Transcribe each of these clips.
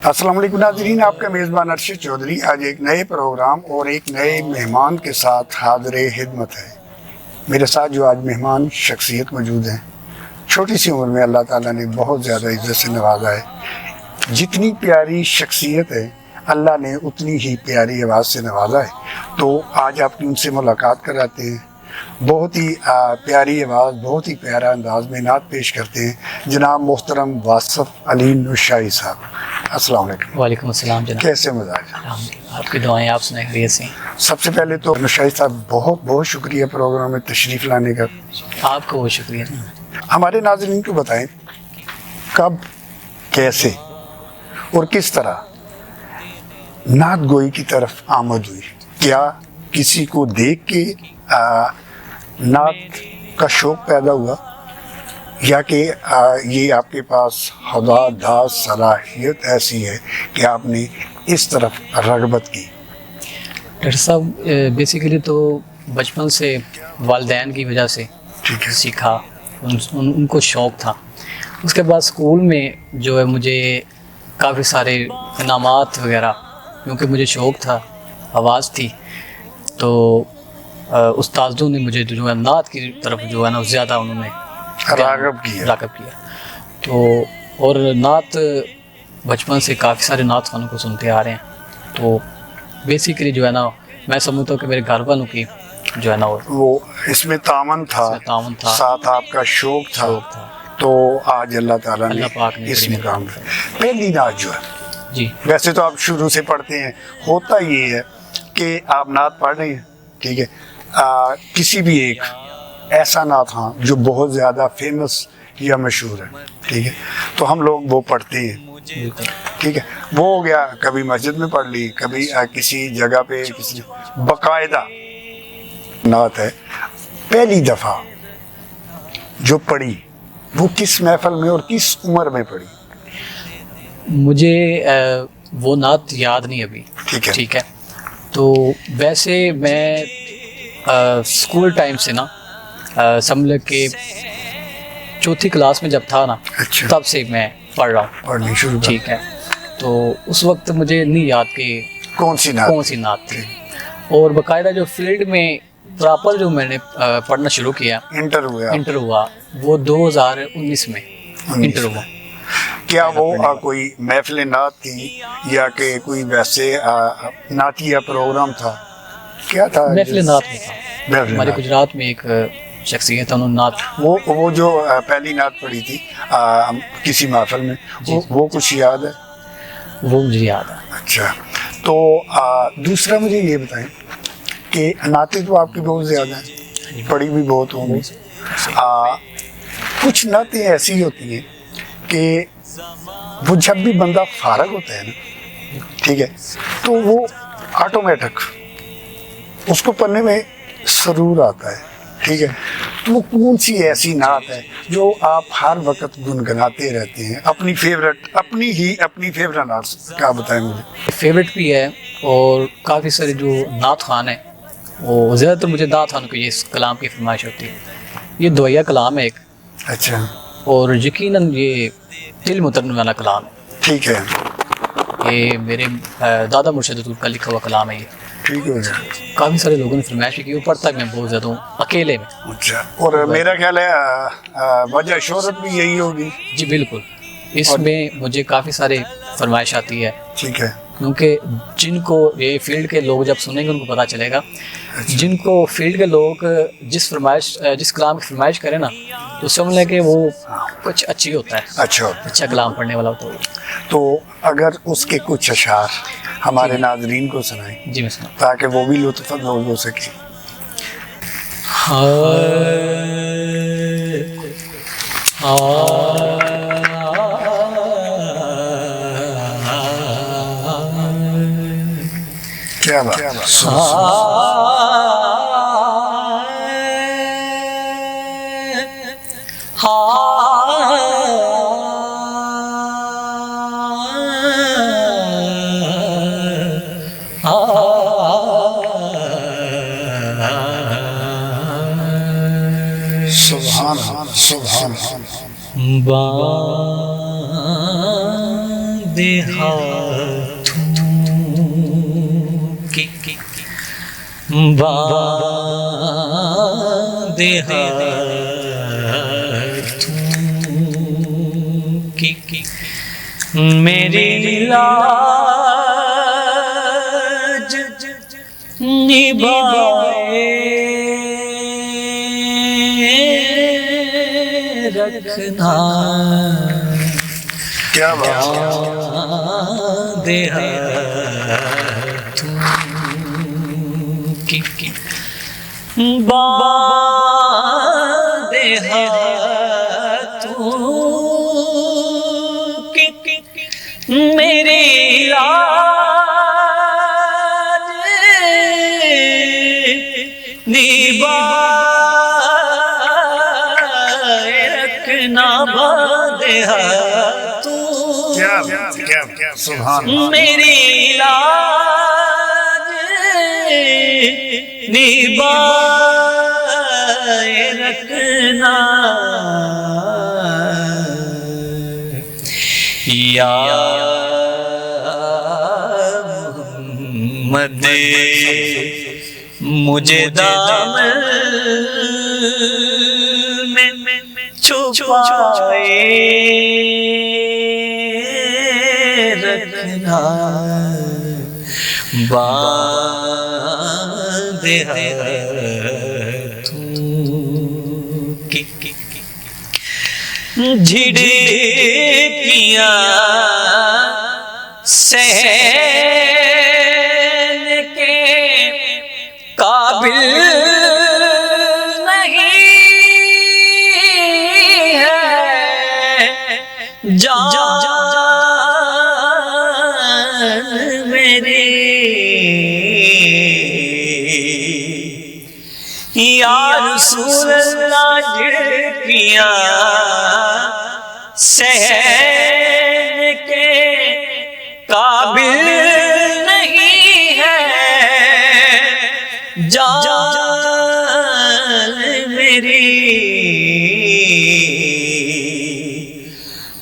السلام علیکم ناظرین، آپ کا میزبان ارشد چودھری آج ایک نئے پروگرام اور ایک نئے مہمان کے ساتھ حاضر خدمت ہے۔ میرے ساتھ جو آج مہمان شخصیت موجود ہیں، چھوٹی سی عمر میں اللہ تعالیٰ نے بہت زیادہ عزت سے نوازا ہے۔ جتنی پیاری شخصیت ہے اللہ نے اتنی ہی پیاری آواز سے نوازا ہے، تو آج آپ کی ان سے ملاقات کراتے ہیں۔ بہت ہی پیاری آواز، بہت ہی پیارا انداز میں نعت پیش کرتے ہیں جناب محترم واصف علی نورشاہی صاحب۔ السلام علیکم۔ وعلیکم السلام جناب، کیسے مزاج؟ الحمدللہ، آپ کی دعائیں، آپ سنائیں خیریت سے؟ سب سے پہلے تو نورشاہی صاحب بہت بہت شکریہ پروگرام میں تشریف لانے کا۔ آپ کو بہت شکریہ۔ ہمارے ناظرین کو بتائیں کب، کیسے اور کس طرح نعت گوئی کی طرف آمد ہوئی؟ کیا کسی کو دیکھ کے نعت کا شوق پیدا ہوا، یا کہ یہ آپ کے پاس خدا داد صلاحیت ایسی ہے کہ آپ نے اس طرف رغبت کی؟ ڈاکٹر صاحب بیسیکلی تو بچپن سے والدین کی وجہ سے ٹھیک ہے، سیکھا، ان کو شوق تھا۔ اس کے بعد اسکول میں جو ہے مجھے کافی سارے انعامات وغیرہ، کیونکہ مجھے شوق تھا، آواز تھی، تو استاذوں نے مجھے جو ہے نعت کی طرف جو ہے نا زیادہ انہوں نے راغب کیا۔ تو اور نعت بچپن سے کافی سارے نعت خوانوں کو سنتے آ رہے ہیں، تو بیسیکلی جو ہے نا میں سمجھتا ہوں کہ میرے گھر والوں کی جو ہے نا وہ اس میں تعاون تھا، ساتھ آپ کا شوق تھا، تو آج اللہ تعالیٰ نے اس مقام پہ پہلی نعت جو ہے، جی ویسے تو آپ شروع سے پڑھتے ہیں، ہوتا یہ ہے کہ آپ نعت پڑھ رہے ہیں، ٹھیک ہے، کسی بھی ایک ایسا نعت ہاں جو بہت زیادہ فیمس یا مشہور ہے، ٹھیک ہے، تو ہم لوگ وہ پڑھتے ہیں، ٹھیک ہے، وہ ہو گیا، کبھی مسجد میں پڑھ لی، کبھی کسی جگہ پہ کسی باقاعدہ نعت ہے۔ پہلی دفعہ جو پڑھی وہ کس محفل میں اور کس عمر میں پڑھی؟ مجھے وہ نعت یاد نہیں ابھی، ٹھیک ہے، تو ویسے میں اسکول ٹائم سے نا سمجھ کے چوتھی کلاس میں جب تھا نا، تب سے میں پڑھ رہا ہوں، پڑھنی شروع، ٹھیک ہے، تو اس وقت مجھے نہیں یاد کہ کون سی نعت تھی، اور باقاعدہ جو فیلڈ میں پراپر جو میں نے پڑھنا شروع کیا، انٹر ہوا وہ 2019 میں انٹر ہوا۔ کیا وہ کوئی محفل نعت تھی یا کہ کوئی ویسے نعتیہ پروگرام تھا؟ کیا تھا؟ محفل نعت میں تھا، ہمارے گجرات میں ایک شخصیت ہے، انہوں نے نعت وہ جو پہلی نعت پڑھی تھی کسی محفل میں، وہ کچھ یاد ہے؟ وہ مجھے یاد ہے۔ اچھا، تو دوسرا مجھے یہ بتائیں کہ نعتیں تو آپ کی بہت زیادہ ہیں، پڑھی بھی بہت ہوں گی، کچھ نعتیں ایسی ہوتی ہیں کہ وہ جب بھی بندہ فارغ ہوتا ہے نا، ٹھیک ہے، تو وہ آٹومیٹک اس کو پڑھنے میں سرور آتا ہے، ٹھیک ہے، تو وہ کون سی ایسی نعت ہے جو آپ ہر وقت گنگناتے رہتے ہیں؟ اپنی فیورٹ نعت کیا بتائیں مجھے؟ فیوریٹ بھی ہے، اور کافی سارے جو نعت خوان ہیں وہ زیادہ تر مجھے نعت خوانوں کو یہ اس کلام کی فرمائش ہوتی ہے، یہ دویا کلام ہے ایک، اچھا، اور یقیناً یہ دل مترنے والا کلام ہے، ٹھیک ہے، یہ میرے دادا مرشد حضور کا لکھا ہوا کلام ہے یہ، ٹھیک ہے، کافی سارے لوگوں نے فرمائش کی، وہ پڑھتا میں بہت زیادہ ہوں اکیلے میں۔ اچھا، اور میرا خیال ہے وجہ شہرت بھی یہی ہوگی؟ جی بالکل، اس میں مجھے کافی سارے فرمائش آتی ہے، ٹھیک ہے، کیونکہ جن کو یہ فیلڈ کے لوگ جب سنیں گے ان کو پتہ چلے گا، جن کو فیلڈ کے لوگ جس کلام کی فرمائش کریں نا، تو سمجھ لیں کہ وہ کچھ اچھی ہوتا ہے، اچھا کلام پڑھنے والا ہوتا ہے۔ تو اگر اس کے کچھ اشعار ہمارے ناظرین کو سنائیں، جی میں سنا، تاکہ وہ بھی لطف اندوز ہو سکے۔ کیا بات، باندھ کی باندے ہاتھوں کی میری لاج نبھائے رکھنا کیا بات ہے. باندے ہاتھوں کی باندے ہاتھوں کی میری لاج نبھائے رکھنا باندے ہاتھوں کیا سبحان اللہ. میری لاج نبھائے رکھنا یا محمد مجھے دامن میں چھپائے رکھنا باندے ہاتھوں کی جھڑکیاں سہن کے قابل نہیں ہے جان میری یا رسول اللہ جھڑکیاں سہن کے قابل نہیں ہے جان میری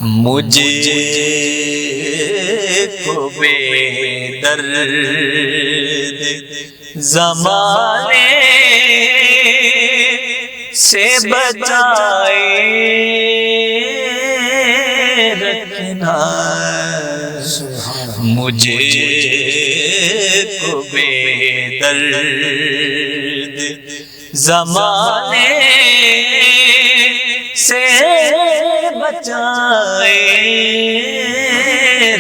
مجھے کو بے درد زمانے سے بچائے رکھنا مجھے کو بے درد زمانے سے بچائے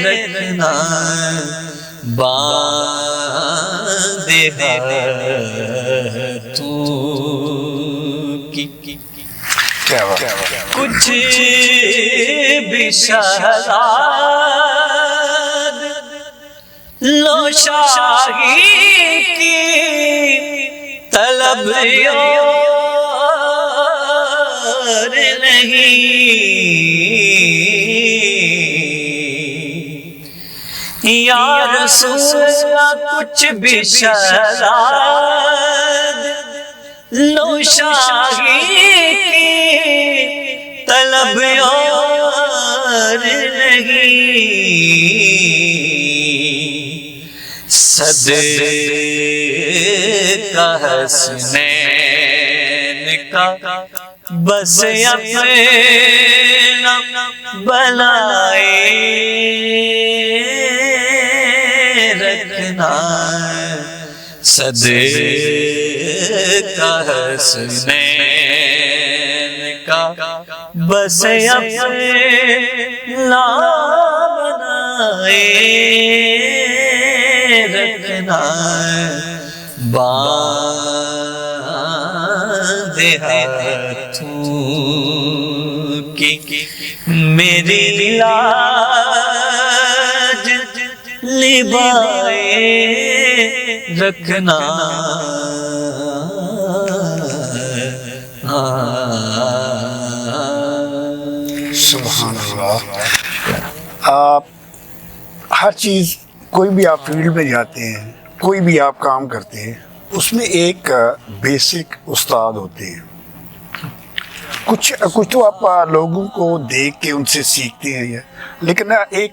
رکھنا باندے ہاتھوں کی کیا بات. کچھ بھی شہزاد لو شاہی کی طلب اور نہیں یا رسول اللہ کچھ بھی شہزاد لو شاہی کی طلب اور نہیں صدقہ حسنین کا بس اپنا بلائے رکھنا صدقہ حسنین کا بس اپنا بلائے رکھنا باندے ہاتھوں کی میری لاج نبھائے رکھنا سبحان اللہ. آپ ہر چیز کوئی بھی آپ فیلڈ میں جاتے ہیں, کوئی بھی آپ کام کرتے ہیں, اس میں ایک بیسک استاد ہوتے ہیں. کچھ تو آپ لوگوں کو دیکھ کے ان سے سیکھتے ہیں, لیکن ایک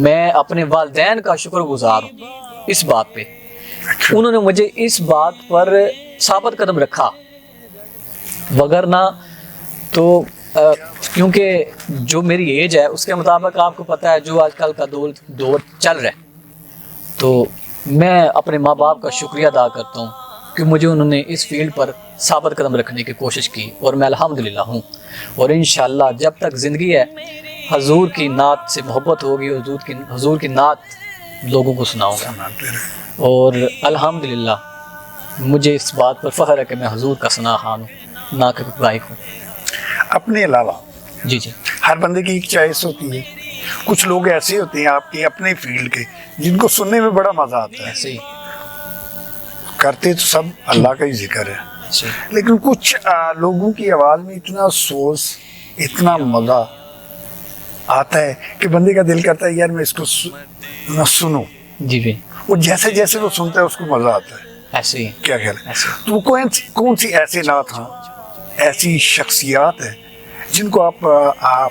میں اپنے والدین کا شکر گزار ہوں اس بات پہ. اچھا. انہوں نے مجھے اس بات پر ثابت قدم رکھا، وگرنہ تو کیونکہ جو میری ایج ہے اس کے مطابق آپ کو پتہ ہے جو آج کل کا دور چل رہا ہے، تو میں اپنے ماں باپ کا شکریہ ادا کرتا ہوں کہ مجھے انہوں نے اس فیلڈ پر ثابت قدم رکھنے کی کوشش کی، اور میں الحمدللہ ہوں. اور انشاءاللہ جب تک زندگی ہے حضور کی نعت سے محبت ہوگی، حضور کی نعت لوگوں کو سناؤں گا. اور الحمدللہ مجھے اس بات پر فخر ہے کہ میں حضور کا ثنا خوان ہوں، نہ کہ گائک ہوں. اپنے علاوہ جی جی ہر بندے کی ایک چوائس ہوتی ہے. کچھ لوگ ایسے ہوتے ہیں آپ کے اپنے فیلڈ کے جن کو سننے میں بڑا مزہ آتا ہے، ایسے ہی کرتے تو سب اللہ کا ہی ذکر ہے، ایسے ہی. لیکن کچھ لوگوں کی آواز میں اتنا سوز، اتنا مزہ آتا ہے کہ بندے کا دل کرتا ہے یار میں اس کو نہ سنوں. جی جی وہ جیسے جیسے وہ سنتا ہے اس کو مزہ آتا ہے. ایسے ہی کیا خیال ہے؟ ایسے. تو وہ کون سی ایسے نعت ہیں، ایسی شخصیات ہیں جن کو آپ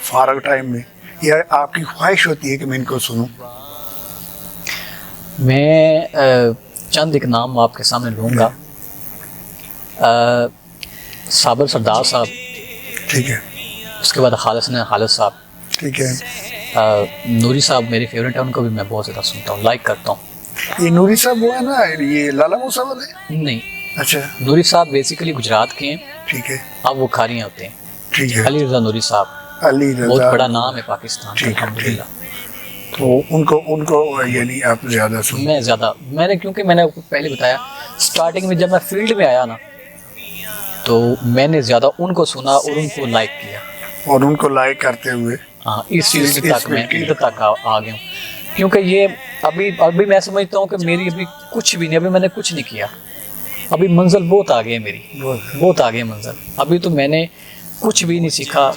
فارغ ٹائم میں یا آپ کی خواہش ہوتی ہے کہ میں ان کو سنوں؟ میں چند ایک نام آپ کے سامنے لوں گا. صابر سردار صاحب، ٹھیک ہے. اس کے بعد خالد صاحب. ٹھیک ہے. نوری صاحب میری فیورٹ ہے، ان کو بھی میں بہت زیادہ سنتا ہوں، لائک کرتا ہوں. یہ نوری صاحب وہ ہے نا، یہ لالا موسیٰ والے؟ نہیں، اچھا. نوری صاحب بیسیکلی گجرات کے ہیں، ٹھیک ہے. اب وہ کھاریاں ہوتے ہیں. ٹھیک ہے. علی رضا نوری صاحب علی بہت رضا. بڑا نام ہے پاکستان کا، ٹھیک ہے، الحمدللہ. تو ان کو یعنی آپ زیادہ سن. میں نے کیونکہ میں نے آپ کو پہلے بتایا سٹارٹنگ میں جب میں فیلڈ میں آیا نا تو میں نے زیادہ ان کو سنا اور ان کو لائک کیا، اور ان کو لائک کرتے ہوئے ہاں اس فیلڈ اس تک میں فیلڈ ادھر تک آ گیا ہوں. کیونکہ یہ ابھی میں سمجھتا ہوں کہ میری ابھی کچھ بھی نہیں، ابھی میں نے کچھ نہیں کیا، ابھی منزل بہت آگے ہے میری، بہت آگے منزل. ابھی تو میں نے کچھ بھی نہیں سیکھا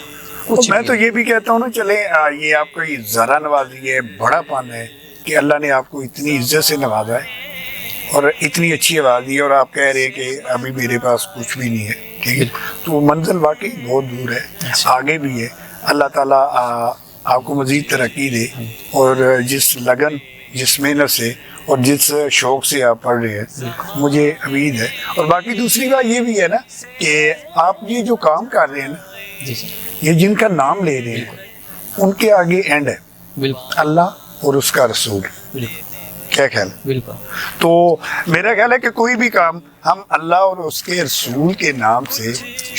کچھ میں بھی. تو یہ بھی کہتا ہوں نا، چلے یہ آپ کو ذرا نوازی ہے، بڑا پن ہے کہ اللہ نے آپ کو اتنی عزت سے نوازا ہے اور اتنی اچھی آواز دی ہے، اور آپ کہہ رہے ہیں کہ ابھی میرے پاس کچھ بھی نہیں ہے. ٹھیک ہے. تو وہ منزل واقعی بہت دور ہے، آگے بھی ہے. اللہ تعالیٰ آپ کو مزید ترقی دے، اور جس لگن، جس محنت سے اور جس شوق سے آپ پڑھ رہے ہیں مجھے امید ہے. اور باقی دوسری بات یہ بھی ہے نا کہ آپ یہ جو کام کر رہے ہیں نا، جی جی یہ جن کا نام لے رہے ہیں ان کے آگے اینڈ ہے بالکل اللہ اور اس کا رسول. بالکل کیا خیال ہے؟ بالکل. تو میرا خیال ہے کہ کوئی بھی کام ہم اللہ اور اس کے رسول کے نام سے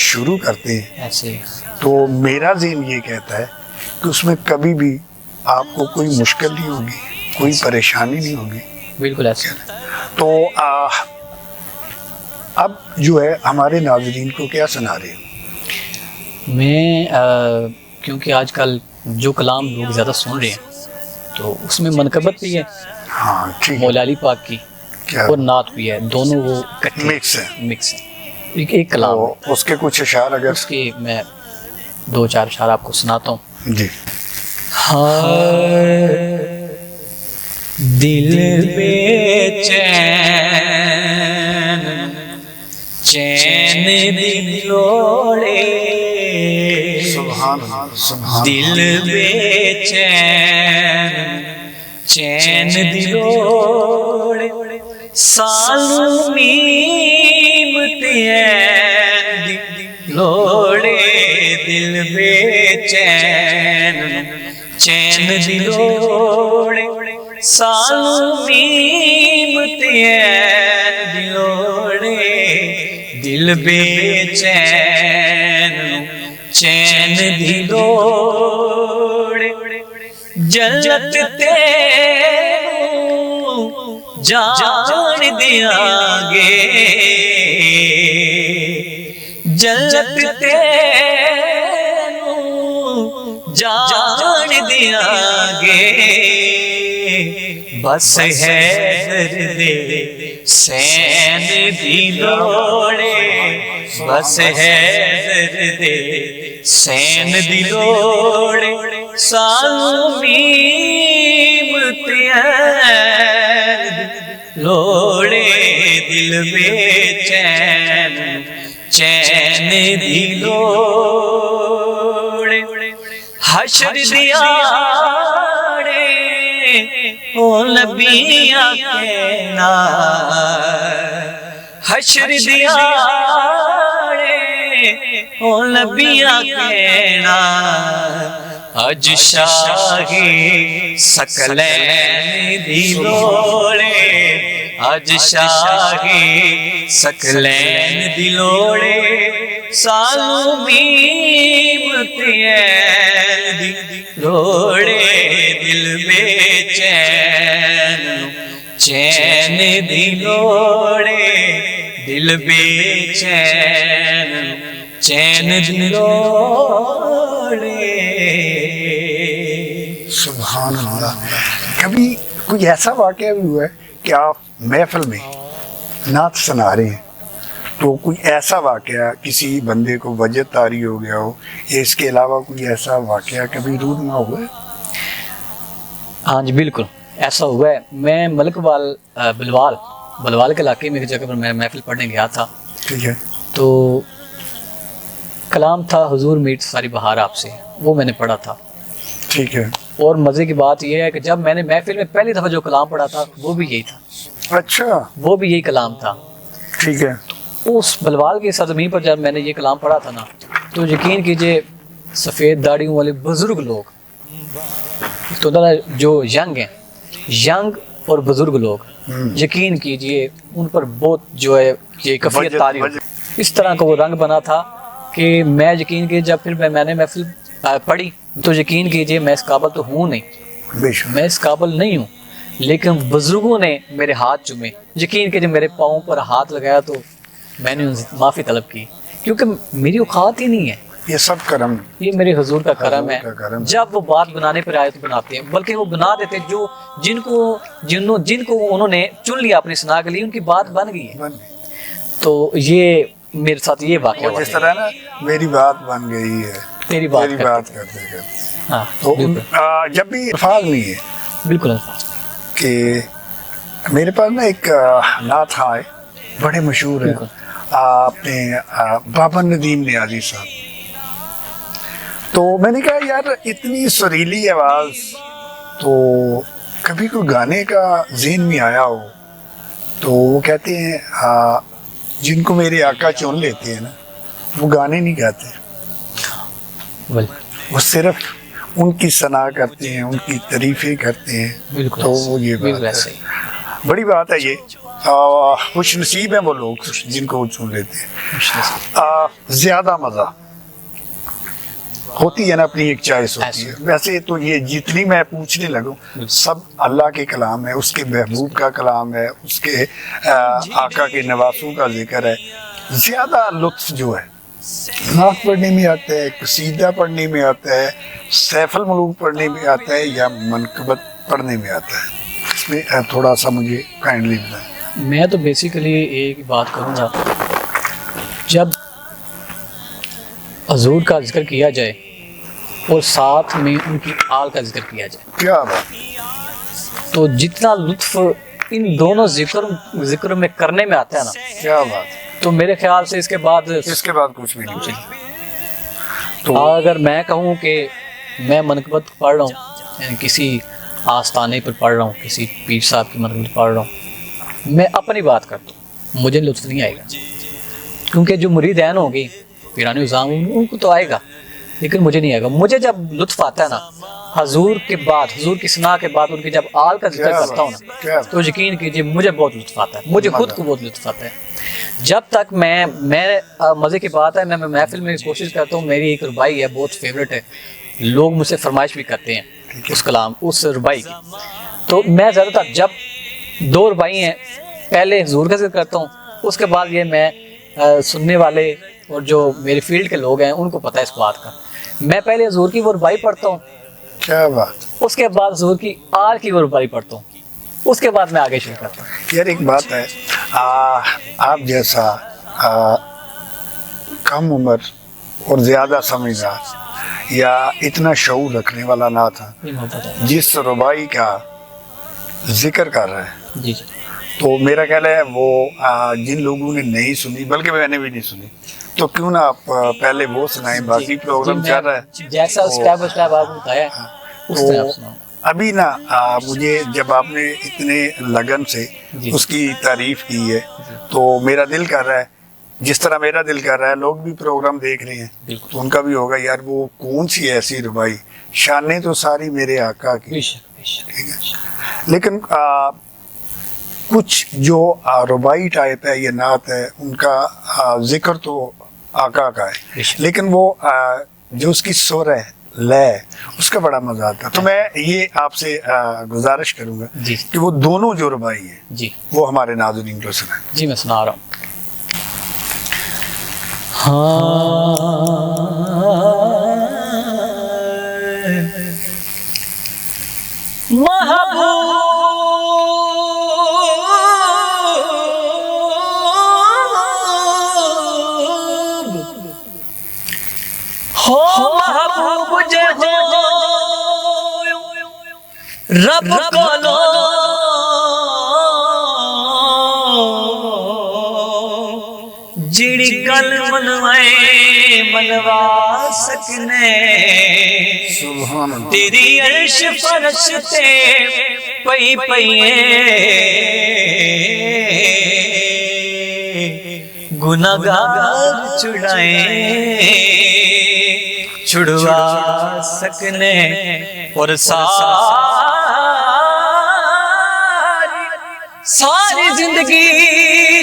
شروع کرتے ہیں ایسے ہی تو میرا ذہن یہ کہتا ہے کہ اس میں کبھی بھی آپ کو کوئی مشکل نہیں ہوگی، کوئی پریشانی نہیں ہوگی. بالکل ایسے. تو اب جو ہے ہمارے ناظرین کو کیا سنا رہے ہیں؟ میں کیونکہ آج کل جو کلام لوگ زیادہ سن رہے ہیں تو اس میں منقبت بھی ہے، ہاں ٹھیک ہے. مولا علی پاک کی، کیا اور نعت بھی ہے، دونوں وہ مکس ہے. مکس ہے، ایک کلام ہے. تو اس کے کچھ اشعار اگر اس کی میں 2-4 اشعار آپ کو سناتا ہوں. جی. دل بے چین دلوڑے، سبحان اللہ، سبحان دل بے چین دلوڑے، سالوں نیمتی ہیں دلوڑے، دل بے چین دلوڑے، سالوں نیمتی ہیں دلوڑے، دل بے چین دلوڑے، جنت تیروں جان دیاں گے، جنت تیروں جان دیاں گے، بس ہے درد سین دلوڑے، بس ہے درد سین دلوڑے، سالوں نیمتی ہیں دلوڑے، دل بے چین دلوڑے، حشر دیاڑے او نبیاں کے نال حشر دیاڑے او نبیاں کے نال اج شاہی سکلین دی لوڑے اج شاہی سکلین دی لوڑے سالو میمتین دی لوڑے دل بے چین چین دی لوڑے دل بے چین چین دی لوڑے سبحان اللہ. کبھی کوئی ایسا واقعہ بھی ہوا ہے کہ آپ محفل میں نعت سنا رہے ہیں تو کوئی ایسا واقعہ کسی بندے کو وجہ طاری ہو گیا ہو یا اس کے علاوہ کوئی ایسا واقعہ کبھی رونما ہوا ہے؟ ہاں جی بالکل ایسا ہوا ہے. میں ملک بلوال کے علاقے میں ایک جگہ پر میں محفل پڑھنے گیا تھا. ٹھیک ہے. تو کلام تھا حضور میٹ ساری بہار آپ سے، وہ میں نے پڑھا تھا. ٹھیک ہے. اور مزے کی بات یہ ہے کہ جب میں نے محفل میں پہلی دفعہ جو کلام پڑھا تھا وہ بھی یہی تھا. اچھا. وہ بھی یہی کلام تھا. ٹھیک ہے. اس بلوال کی سرزمین پر جب میں نے یہ کلام پڑھا تھا نا تو یقین کیجئے سفید داڑھیوں والے بزرگ لوگ تو جو ینگ ہیں، ینگ اور بزرگ لوگ، یقین کیجئے ان پر بہت جو ہے یہ کفیت طاری اس طرح کا وہ رنگ بنا تھا کہ میں یقین کیجئے جب پھر میں نے محفل پڑھی تو یقین کیجئے میں اس قابل تو ہوں نہیں، میں اس قابل نہیں ہوں، لیکن بزرگوں نے میرے ہاتھ چومے. یقین کیجئے میرے پاؤں پر ہاتھ لگایا تو میں نے ان سے معافی طلب کی کیونکہ میری اوقات ہی نہیں ہے. یہ سب کرم، یہ میرے حضور کا کرم ہے. کرم. جب وہ بات بنانے پر آئے تو بناتے ہیں، بلکہ وہ بنا دیتے جو جن کو انہوں نے چن لیا اپنی سنا کے لیے ان کی بات بن گئی ہے. تو یہ میرے ساتھ یہ واقعہ ہوا. جس طرح نا میری بات بن گئی ہے تیری بات کرتے. ہاں تو جب بھی الفاظ نہیں ہے بالکل کہ میرے پاس نا ایک نعت ہے بڑے مشہور ہے اپنے بابا ندیم نیازی صاحب. تو میں نے کہا یار اتنی سریلی آواز تو کبھی کوئی گانے کا ذہن میں آیا ہو. تو وہ کہتے ہیں جن کو میرے آقا چن لیتے ہیں نا وہ گانے نہیں گاتے، وہ صرف ان کی ثنا کرتے ہیں، ان کی تعریفیں کرتے ہیں. تو وہ یہ بات ہے، بڑی بات ہے. یہ خوش نصیب ہیں وہ لوگ جن کو وہ چن لیتے ہیں. زیادہ مزہ ہوتی ہے نا اپنی ایک چوائس ہوتی ہے. ویسے تو یہ جتنی میں پوچھنے لگوں سب اللہ کے کلام ہے، اس کے محبوب کا کلام ہے، اس کے آقا کے نواسوں کا ذکر ہے. زیادہ لطف جو ہے نعت پڑھنے میں آتا ہے، قصیدہ پڑھنے میں آتا ہے، سیف الملوک پڑھنے میں آتا ہے یا منقبت پڑھنے میں آتا ہے. اس میں تھوڑا سا مجھے کائنڈلی بتائیں. میں تو بیسیکلی ایک بات کروں گا، جب حضور کا ذکر کیا جائے اور ساتھ میں ان کی آل کا ذکر کیا جائے کیا بات، تو جتنا لطف ان دونوں ذکر میں کرنے میں آتا ہے نا کیا بات. تو میرے خیال سے اس کے بعد کچھ بھی نہیں چاہیے. تو اگر میں کہوں کہ میں منقبت پڑھ رہا ہوں یعنی کسی آستانے پر پڑھ رہا ہوں، کسی پیر صاحب کی منقبت پڑھ رہا ہوں، میں اپنی بات کرتا ہوں مجھے لطف نہیں آئے گا کیونکہ جو مریدین ہوں گی پیرانی نظام ان کو تو آئے گا لیکن مجھے نہیں آئے گا. مجھے جب لطف آتا ہے نا حضور کے بعد، حضور کی ثنا کے بعد ان کی جب آل کا ذکر کرتا ہوں نا تو یقین کیجیے مجھے بہت لطف آتا ہے، مجھے خود کو بہت لطف آتا ہے. جب تک میں مزے کی بات ہے میں محفل میں کوشش کرتا ہوں، میری ایک ربائی ہے بہت فیوریٹ ہے، لوگ مجھ سے فرمائش بھی کرتے ہیں اس کلام اس ربائی کی. تو میں زیادہ تر جب 2 ربائی ہیں پہلے حضور کا ذکر کرتا ہوں، اس کے بعد یہ میں سننے والے اور جو میرے فیلڈ کے لوگ ہیں ان کو پتہ ہے اس بات کا. میں پہلے حضور کی وہ ربائی پڑھتا ہوں، کیا بات. اس کے بعد حضور کی آل کی وہ ربائی پڑھتا ہوں، اس کے بعد میں آگے شروع کرتا ہوں. یار ایک بات ہے، آپ جیسا کم عمر اور زیادہ سمجھدار یا اتنا شعور رکھنے والا نہ تھا جس ربائی کا ذکر کر رہا ہے جی تو میرا خیال ہے وہ جن لوگوں نے نہیں سنی بلکہ میں نے بھی نہیں سنی تو کیوں نہ آپ پہلے وہ سنائیں، باقی پروگرام چل رہا ہے جیسا اسٹیپ بائی اسٹیپ آپ بتایا اس طرح آپ سناؤ. ابھی نا مجھے جب آپ نے اتنے لگن سے جی۔ اس کی تعریف کی ہے تو میرا دل کر رہا ہے، جس طرح میرا دل کر رہا ہے، لوگ بھی پروگرام دیکھ رہے ہیں بالکل۔ تو ان کا بھی ہوگا یار وہ کون سی ایسی ربائی، شانیں تو ساری میرے آقا کی، بے شک بے شک۔ ٹھیک ہے، لیکن کچھ جو ربائی ٹائپ ہے یا نعت ہے ان کا ذکر تو آقا کا ہے، بے شک۔ لیکن وہ جو اس کی سر ہے، لے، اس کا بڑا مزہ آتا ہے۔ تو میں یہ آپ سے گزارش کروں گا جی کہ وہ دونوں جو ربائی ہیں جی وہ ہمارے ناظرین کو سنائیں۔ جی میں سنا رہا ہوں۔ محبوب جے ہو رب کولو جڑی گل منوائے منوا سکنے، سبحان اللہ۔ تیری عرش فرش تے پئی گناہگار چھڑوا سکنے، اور ساری زندگی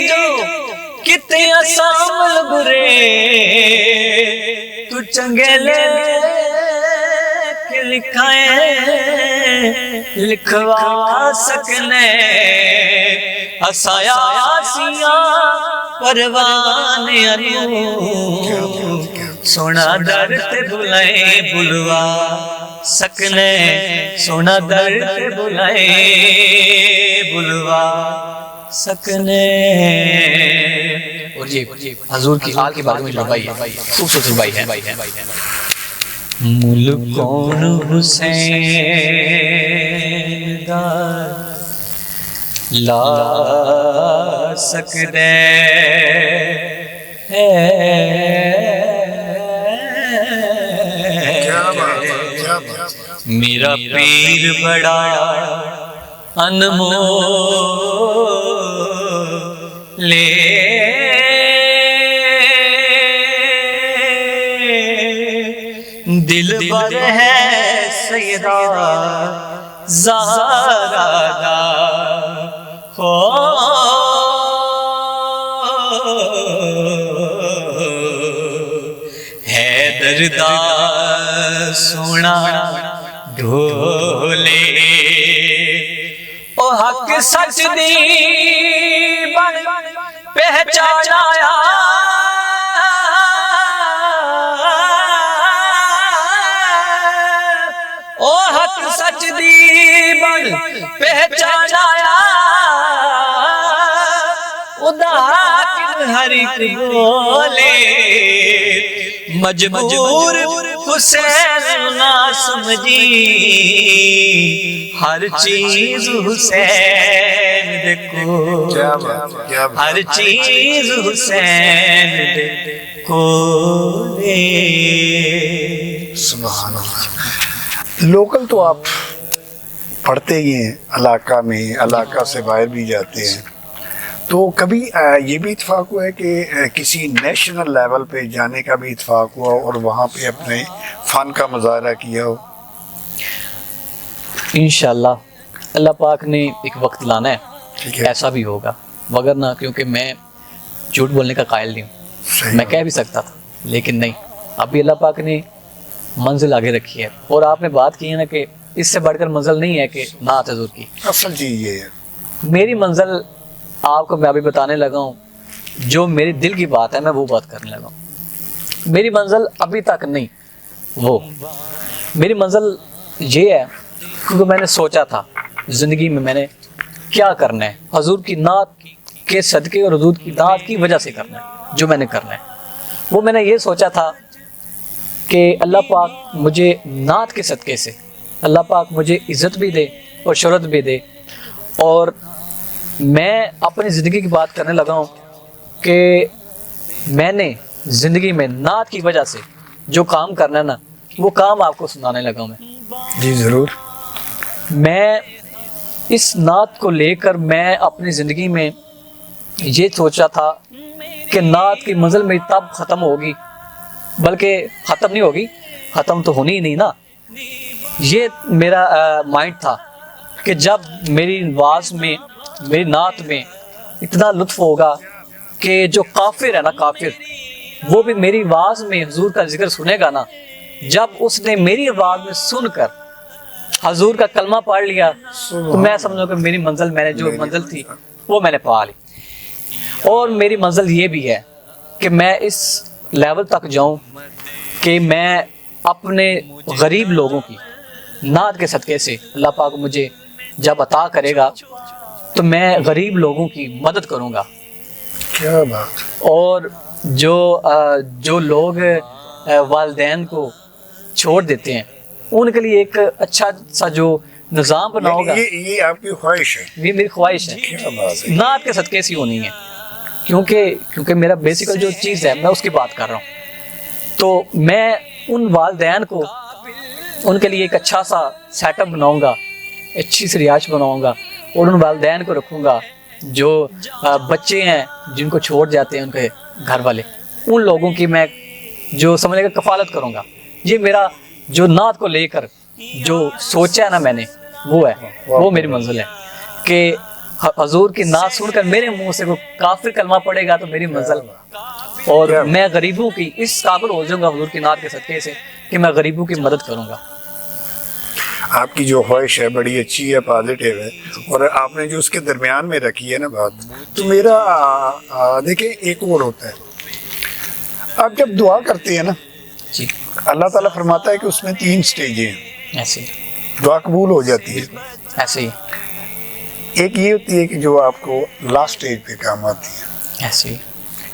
جو کتے اسامل برے تو چنگے لے کے لکھوا سکنے، اسایا آسیاں پروانے سونا درد بلائے بلوا سکنے، سونا درد بلائے بلوا سکنے۔ اور یہ حضور کی آل کے بارے میں جو بھائی ہے، خوبصورت بھائی ہے۔ ملکون حسین دا لا سکدے میرا پیر بڑا انمول دل بر ہے سیدہ زہرا دا حیدر دا سونا ڈھولے، او حق سچ دی بن پہچانایا، او حق سچ دی بن پہچانایا، ادا حق ہر ایک بولے، مجبور حسین نہ سمجھی، ہر چیز حسین دے کو، ہر چیز حسین دے کو دے۔ سبحان اللہ۔ لوکل تو آپ پڑھتے ہی ہیں، علاقہ میں، علاقہ سے باہر بھی جاتے ہیں، تو کبھی یہ بھی اتفاق ہوا ہے کہ کسی نیشنل لیول پہ جانے کا بھی اتفاق ہوا اور وہاں پہ اپنے فن کا مظاہرہ کیا ہو؟ انشاءاللہ اللہ پاک نے ایک وقت لانا ٹھیک ہے، ہے، ایسا بھی ہوگا، مگر نہ کیونکہ میں جھوٹ بولنے کا قائل نہیں ہوں، صحیح میں کہہ بھی سکتا تھا لیکن نہیں، ابھی اللہ پاک نے منزل آگے رکھی ہے، اور آپ نے بات کی ہے نا کہ اس سے بڑھ کر منزل نہیں ہے کہ نعت حضور کی، اصل چیز یہ ہے۔ میری منزل آپ کو میں ابھی بتانے لگا ہوں، جو میرے دل کی بات ہے میں وہ بات کرنے لگا ہوں۔ میری منزل ابھی تک نہیں، وہ میری منزل یہ ہے کیونکہ میں نے سوچا تھا زندگی میں میں نے کیا کرنا ہے، حضور کی نعت کے صدقے اور حضور کی نعت کی وجہ سے کرنا ہے جو میں نے کرنا ہے، وہ میں نے یہ سوچا تھا کہ اللہ پاک مجھے نعت کے صدقے سے اللہ پاک مجھے عزت بھی دے اور شہرت بھی دے، اور میں اپنی زندگی کی بات کرنے لگا ہوں کہ میں نے زندگی میں نعت کی وجہ سے جو کام کرنا ہے نا، وہ کام آپ کو سنانے لگا ہوں میں۔ جی ضرور۔ میں اس نعت کو لے کر میں اپنی زندگی میں یہ سوچا تھا کہ نعت کی منزل میری تب ختم ہوگی، بلکہ ختم نہیں ہوگی، ختم تو ہونی ہی نہیں نا. یہ میرا مائنڈ تھا کہ جب میری آواز میں، میری نعت میں اتنا لطف ہوگا کہ جو کافر ہے نا، کافر، وہ بھی میری آواز میں حضور کا ذکر سنے گا نا، جب اس نے میری آواز میں سن کر حضور کا کلمہ پڑھ لیا تو میں سمجھوں کہ میری منزل، میں نے جو منزل تھی وہ میں نے پا لی. اور میری منزل یہ بھی ہے کہ میں اس لیول تک جاؤں کہ میں اپنے غریب لوگوں کی نعت کے صدقے سے، اللہ پاک مجھے جب عطا کرے گا تو میں غریب لوگوں کی مدد کروں گا. کیا بات. اور جو لوگ والدین کو چھوڑ دیتے ہیں ان کے لیے ایک اچھا سا جو نظام بناؤں گا. یہ آپ کی خواہش ہے؟ یہ میری خواہش ہے. کیا بات ہے. نعت کے صدقے سے ہونی ہے، کیونکہ میرا بیسیکل جو چیز ہے میں اس کی بات کر رہا ہوں. تو میں ان والدین کو، ان کے لیے ایک اچھا سا سیٹ اپ بناؤں گا، اچھی سی رہائش بناؤں گا، اور ان والدین کو رکھوں گا جو بچے ہیں جن کو چھوڑ جاتے ہیں ان کے گھر والے، ان لوگوں کی میں جو سمجھنے کا کفالت کروں گا. یہ میرا جو نعت کو لے کر جو سوچا ہے نا میں نے، وہ ہے، وہ میری منزل ہے کہ حضور کی نعت سن کر میرے منہ سے کوئی کافر کلمہ پڑے گا تو میری منزل. اور میں غریبوں کی اس قابل ہو جاؤں گا حضور کی نعت کے صدقے سے کہ میں غریبوں کی مدد کروں گا. آپ کی جو خواہش ہے بڑی اچھی ہے، پازیٹیو ہے، اور آپ نے جو اس کے درمیان میں رکھی ہے نا بات، تو میرا دیکھیں ایک اور ہوتا ہے، آپ جب دعا کرتے ہیں نا جی، اللہ تعالیٰ فرماتا ہے کہ اس میں 3 سٹیجیں ہیں، ایسے ہی، دعا قبول ہو جاتی ہے. ایسے ہی، ایک یہ ہوتی ہے کہ جو آپ کو لاسٹ سٹیج پہ کام آتی ہے، ایسے ہی،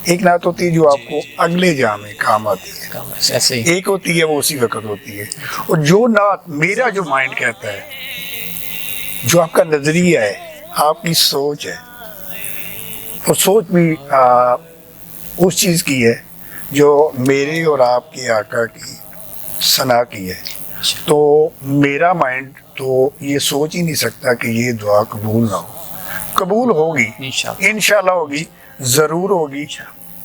ایک نعت ہوتی ہے جو آپ کو اگلے جا میں کام آتی ہے، ایسے ہی. ایک ہوتی ہے وہ اسی وقت ہوتی ہے. اور جو نعت میرا جو مائنڈ کہتا ہے، جو آپ کا نظریہ ہے، آپ کی سوچ ہے، اور سوچ بھی اس چیز کی ہے جو میرے اور آپ کے آقا کی ثنا کی ہے. تو میرا مائنڈ تو یہ سوچ ہی نہیں سکتا کہ یہ دعا قبول نہ ہو. قبول ہوگی، انشاءاللہ ہوگی، ضرور ہوگی.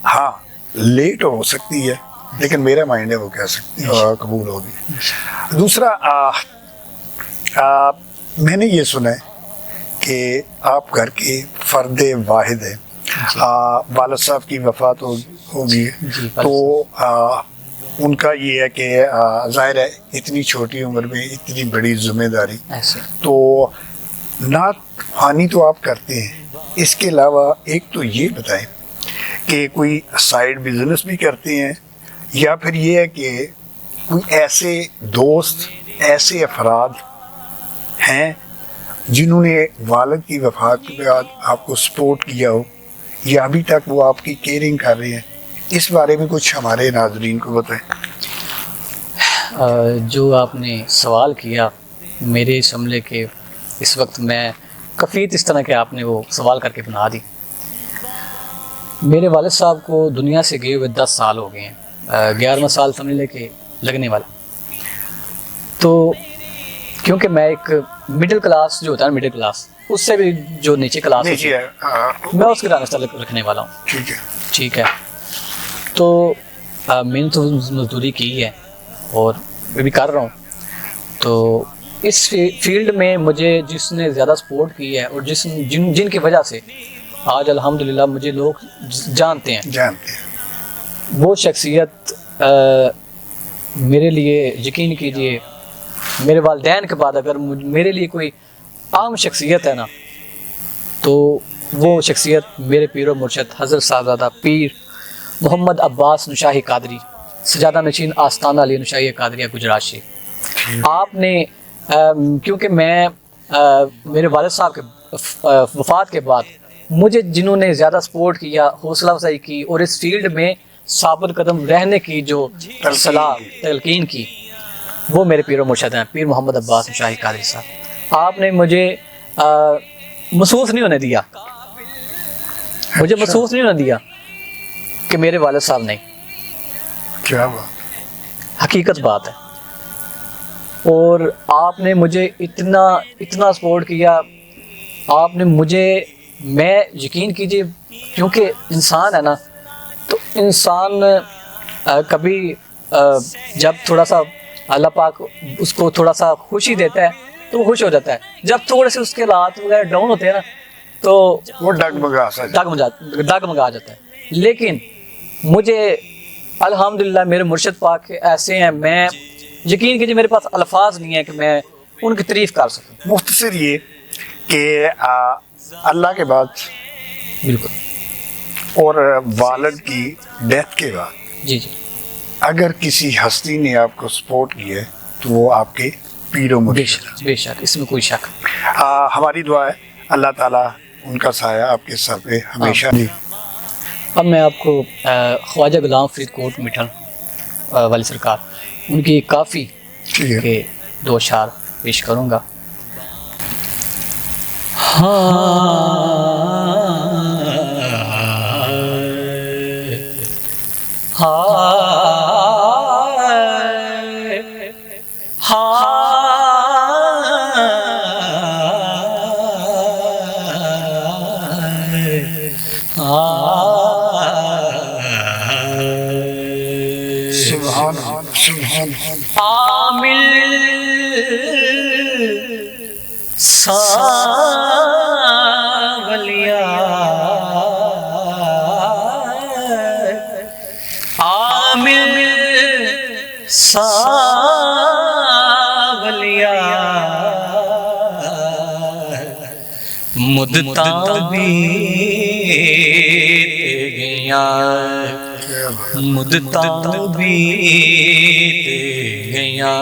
ہاں لیٹ ہو سکتی ہے لیکن میرا مائنڈ ہے وہ کہہ سکتی ہے قبول ہوگی. دوسرا میں نے یہ سنا ہے کہ آپ گھر کے فرد واحد ہیں، والد صاحب کی وفات ہوگی، تو ان کا یہ ہے کہ ظاہر ہے اتنی چھوٹی عمر میں اتنی بڑی ذمہ داری، تو نعت خوانی تو آپ کرتے ہیں، اس کے علاوہ ایک تو یہ بتائیں کہ کوئی سائیڈ بزنس بھی کرتے ہیں، یا پھر یہ ہے کہ کوئی ایسے دوست، ایسے افراد ہیں جنہوں نے والد کی وفات کے بعد آپ کو سپورٹ کیا ہو، یا ابھی تک وہ آپ کی کیئرنگ کر رہے ہیں؟ اس بارے میں کچھ ہمارے ناظرین کو بتائیں. جو آپ نے سوال کیا میرے شملے کے، اس وقت میں کفیت اس طرح کے آپ نے وہ سوال کر کے بنا دی. میرے والد صاحب کو دنیا سے گئے ہوئے 10 سال ہو گئے ہیں، 11واں سال سمجھ لے کے لگنے والا. تو کیونکہ میں ایک مڈل کلاس جو ہوتا ہے، مڈل کلاس اس سے بھی جو نیچے کلاس ہوتی ہے، میں اس کے تعلق رکھنے والا ہوں. ٹھیک ہے. تو میں نے تو مزدوری کی ہے اور میں بھی کر رہا ہوں. تو اس فیلڈ میں مجھے جس نے زیادہ سپورٹ کی ہے اور جن کی وجہ سے آج الحمدللہ مجھے لوگ جانتے ہیں، وہ شخصیت میرے لیے یقین کیجئے، میرے والدین کے بعد اگر میرے لیے کوئی عام شخصیت ہے نا تو وہ شخصیت میرے پیر و مرشد حضرت صاحبزادہ پیر محمد عباس نشاہی قادری، سجادہ نشین آستانہ علی نشاہی قادریہ گجرات سے. آپ نے کیونکہ میں میرے والد صاحب کے وفات کے بعد مجھے جنہوں نے زیادہ سپورٹ کیا، حوصلہ افزائی کی اور اس فیلڈ میں ثابت قدم رہنے کی جو صلاح تلقین کی، وہ میرے پیر و مرشد ہیں، پیر محمد عباس نشاہی قادری صاحب. آپ نے مجھے محسوس نہیں ہونے دیا، مجھے محسوس نہیں ہونے دیا کہ میرے والد صاحب نہیں. کیا بات، حقیقت بات ہے. اور آپ نے مجھے اتنا سپورٹ کیا. آپ نے مجھے, میں یقین کیجیے کیونکہ انسان ہے نا, تو انسان کبھی جب تھوڑا سا اللہ پاک اس کو تھوڑا سا خوشی دیتا ہے تو وہ خوش ہو جاتا ہے. جب تھوڑے سے اس کے حالات وغیرہ ڈاؤن ہوتے ہیں نا تو وہ ڈگمگا جاتا ہے. لیکن مجھے الحمدللہ میرے مرشد پاک ایسے ہیں, میں یقین کیجیے میرے پاس الفاظ نہیں ہے کہ میں ان کی تعریف کر سکوں. مختصر یہ کہ اللہ کے بعد بالکل, اور والد کی ڈیتھ کے بعد جی اگر کسی ہستی نے آپ کو سپورٹ کیا ہے تو وہ آپ کے پیر و مرشد. بے شک اس میں کوئی شک. ہماری دعا ہے اللہ تعالیٰ ان کا سایہ آپ کے سر پہ ہمیشہ. جی اب میں آپ کو خواجہ غلام فرید کوٹ مٹھن والی سرکار ان کی کافی ٹھیک ہے. کے 2 اشعار پیش کروں گا. سبحان سبحان عامل ساولیا عامل ساولیا مدتا بیت گیا مدتا بیت گیا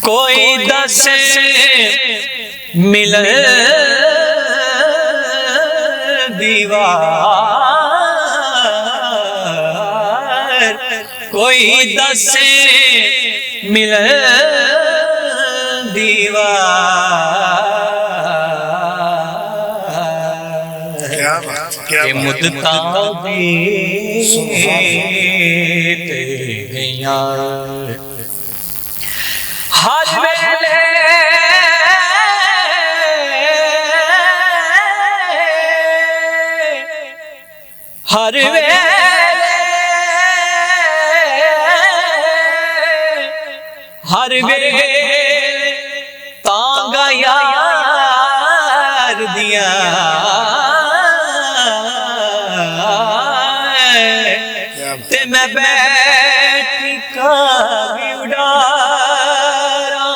کوئی دس مل دیوار کوئی دس مل دیوار کہ مدتا بیت گیا ہر ویلے ہر ویلے ہر ویلے تانگا یار دیا تے میں بیٹھ کبھی اڑارا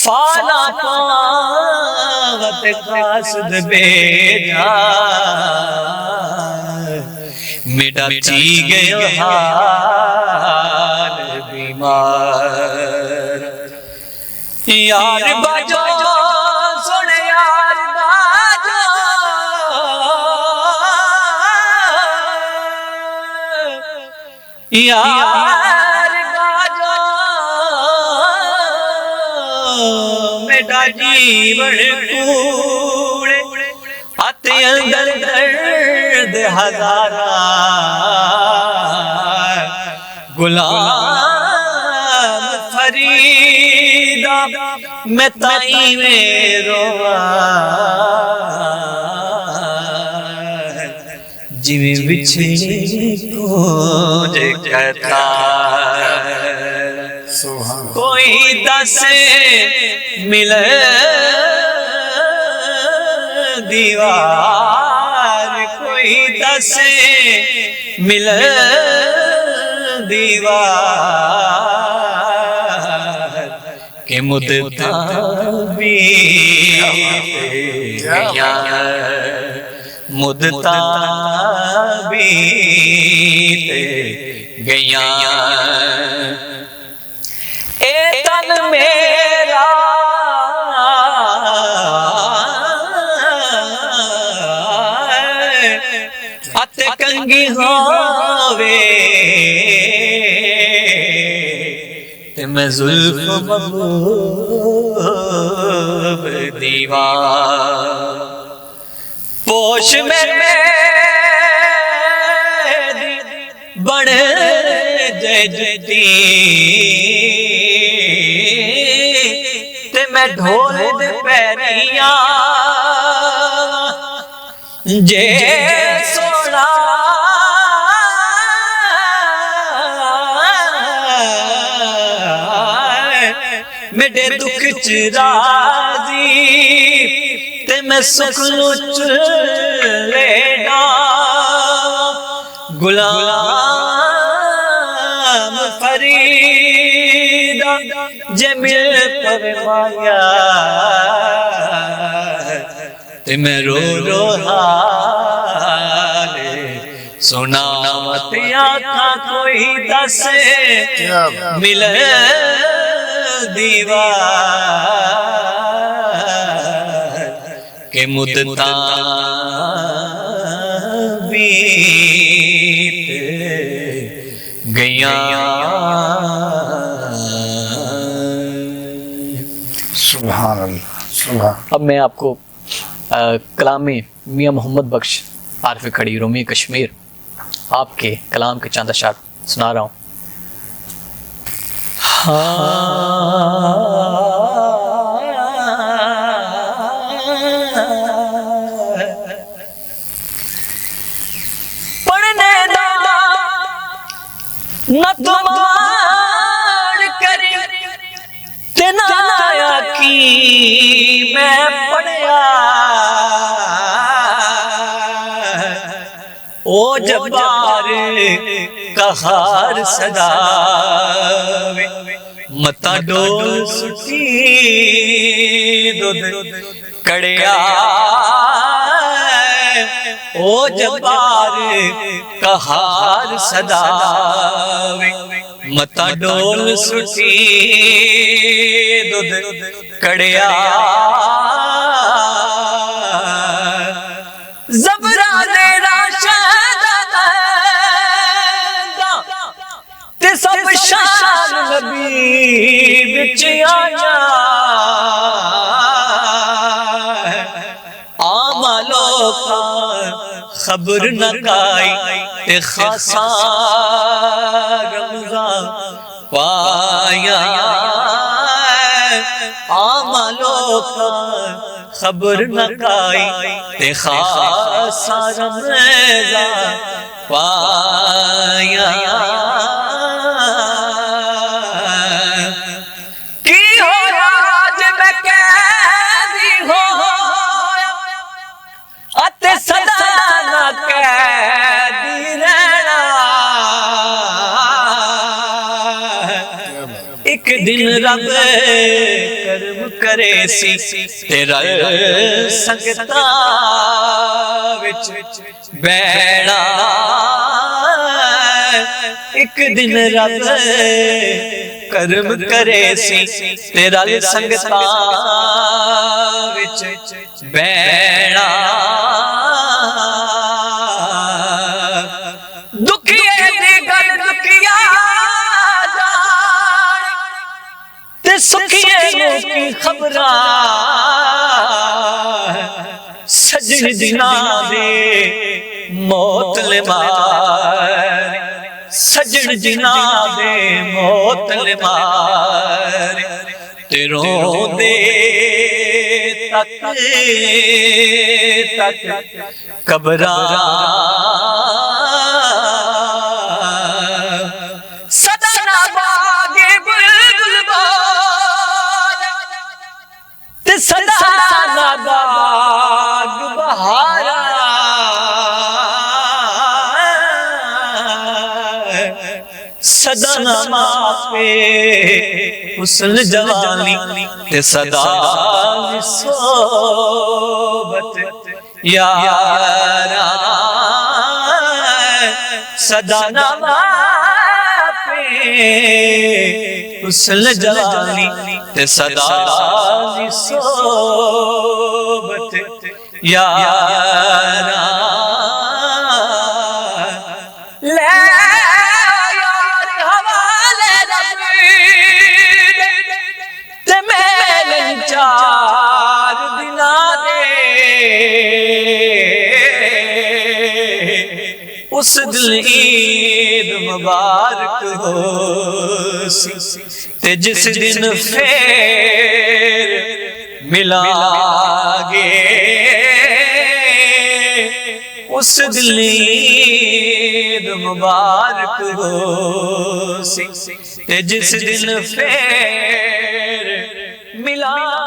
فالا پاوت قاصد بیجا میڈا چی گئے حال بیمار یار باجو سنے یار باجو یار باجو میڈا جیون کوڑے آتے اندر درد ہزارہ غلام فریدہ میں تائی میں رواں جویں بچھڑے کو جے کہتا کوئی دس مل دیوار کوئی دس مل دیوار کہ مدتا بیت گیا مدتا بیت گیا اے تن میرا ات کنگی ہووے تے میں زلف محبوب دیوان پوش میں بڑھ جے جتی تے میں ڈھول دے پیریاں جے سونا میرے دکھ چ راضی تے میں سکھ نو چلینا غلام فرید جے مل فرمایا تے میں رو رو حال سنا تے آکھاں کوئی دس مل دیوار کہ مدتاں بیت گیاں. سبحان اللہ سبحان. اب میں آپ کو کلام میاں محمد بخش عارف کھڑی رومی کشمیر آپ کے کلام کے چند اشعار سنا رہا ہوں. پڑھنے دا نہ تمہار کرے تے نہ آکھی میں پڑھیا او جبار قہار صدا متا ڈول سٹی دودھ کڑیا او جبار قہار صدا متا ڈول سٹی دودھ کڑیا زبران راشد تے سب شان نبی وچ آیا عام لوکاں خبر نہ کائی تے خاصا رمضان پایا عام لوکاں خبر نہ کائی تے خاصا رمضان پایا ایک دن رب کرم کرے سی تیرا سنگتا وچ بیڑا ایک دن رب کرم کرے سی تیرا سنگتا وچ بیڑا دکھیے دی گل دکھیا سکھیے کی خبراں سجن جنا دے موت لے مار سجن جنا دے موت لے مار تیروں دے تک قبراں صدا باغ بہارا صدا نما پہ حسن جوانی تے صدا صحبت یارا صدا نما پہ حسن جوانی تے صدا صحبت یارا لے یار حوالے تے میلن چار دنا دے اس دل عید مبارک ہو سی تے جس دن پھر ملا گے اس دن عید مبارک ہو سی تے جس دن پھر ملا